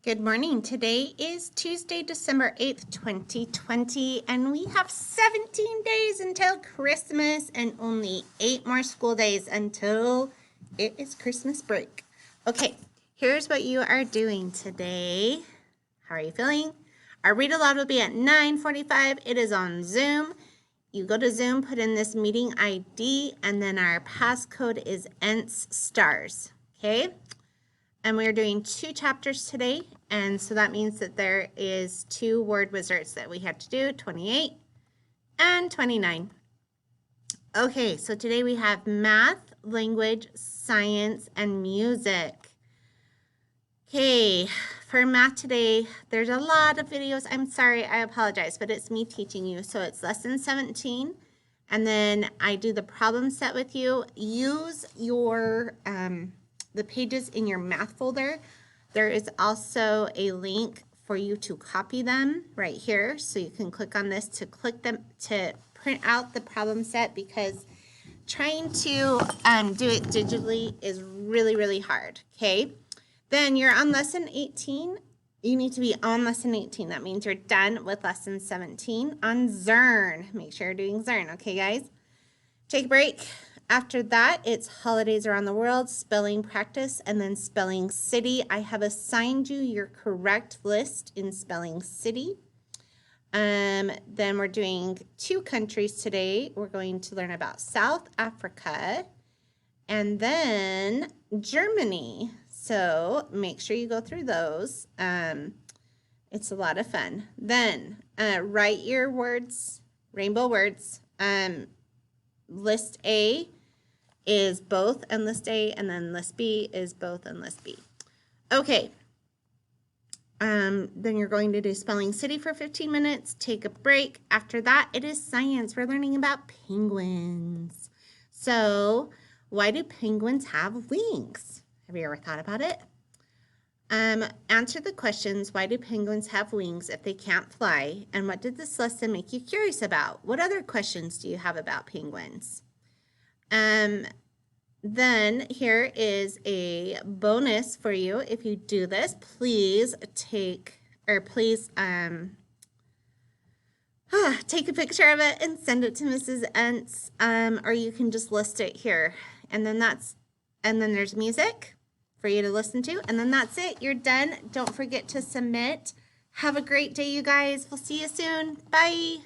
Good morning. Today is Tuesday, December 8th, 2020, and we have 17 days until Christmas and only 8 more school days until it is Christmas break. Okay, here's what you are doing today. How are you feeling? Our read aloud will be at 9:45. It is on Zoom. You go to Zoom, put in this meeting ID, and then our passcode is ENTS stars. Okay? And we're doing 2 chapters today, and so that means that there is 2 word wizards that we have to do, 28 and 29. Okay, so today we have math, language, science, and music. Okay, for math today, there's a lot of videos. I'm sorry, I apologize, but it's me teaching you. So it's lesson 17, and then I do the problem set with you. Use your the pages in your math folder. There is also a link for you to copy them right here. So you can click on this to print out the problem set, because trying to do it digitally is really, really hard. Okay. Then you're on lesson 18. You need to be on lesson 18. That means you're done with lesson 17 on Zern. Make sure you're doing Zern. Okay, guys? Take a break. After that, it's holidays around the world, spelling practice, and then spelling city. I have assigned you your correct list in spelling city. Then we're doing 2 countries today. We're going to learn about South Africa and then Germany. So make sure you go through those. It's a lot of fun. Then write your words, rainbow words. List A is both and list A, and then list B is both and list B. Okay. Then you're going to do spelling city for 15 minutes, take a break. After that, it is science. We're learning about penguins. So, why do penguins have wings? Have you ever thought about it? Answer the questions, why do penguins have wings if they can't fly? And what did this lesson make you curious about? What other questions do you have about penguins? Then here is a bonus for you. If you do this, please take a picture of it and send it to Mrs. Entz, or you can just list it here. And then there's music for you to listen to, and then that's it. You're done. Don't forget to submit. Have a great day, you guys. We'll see you soon. Bye.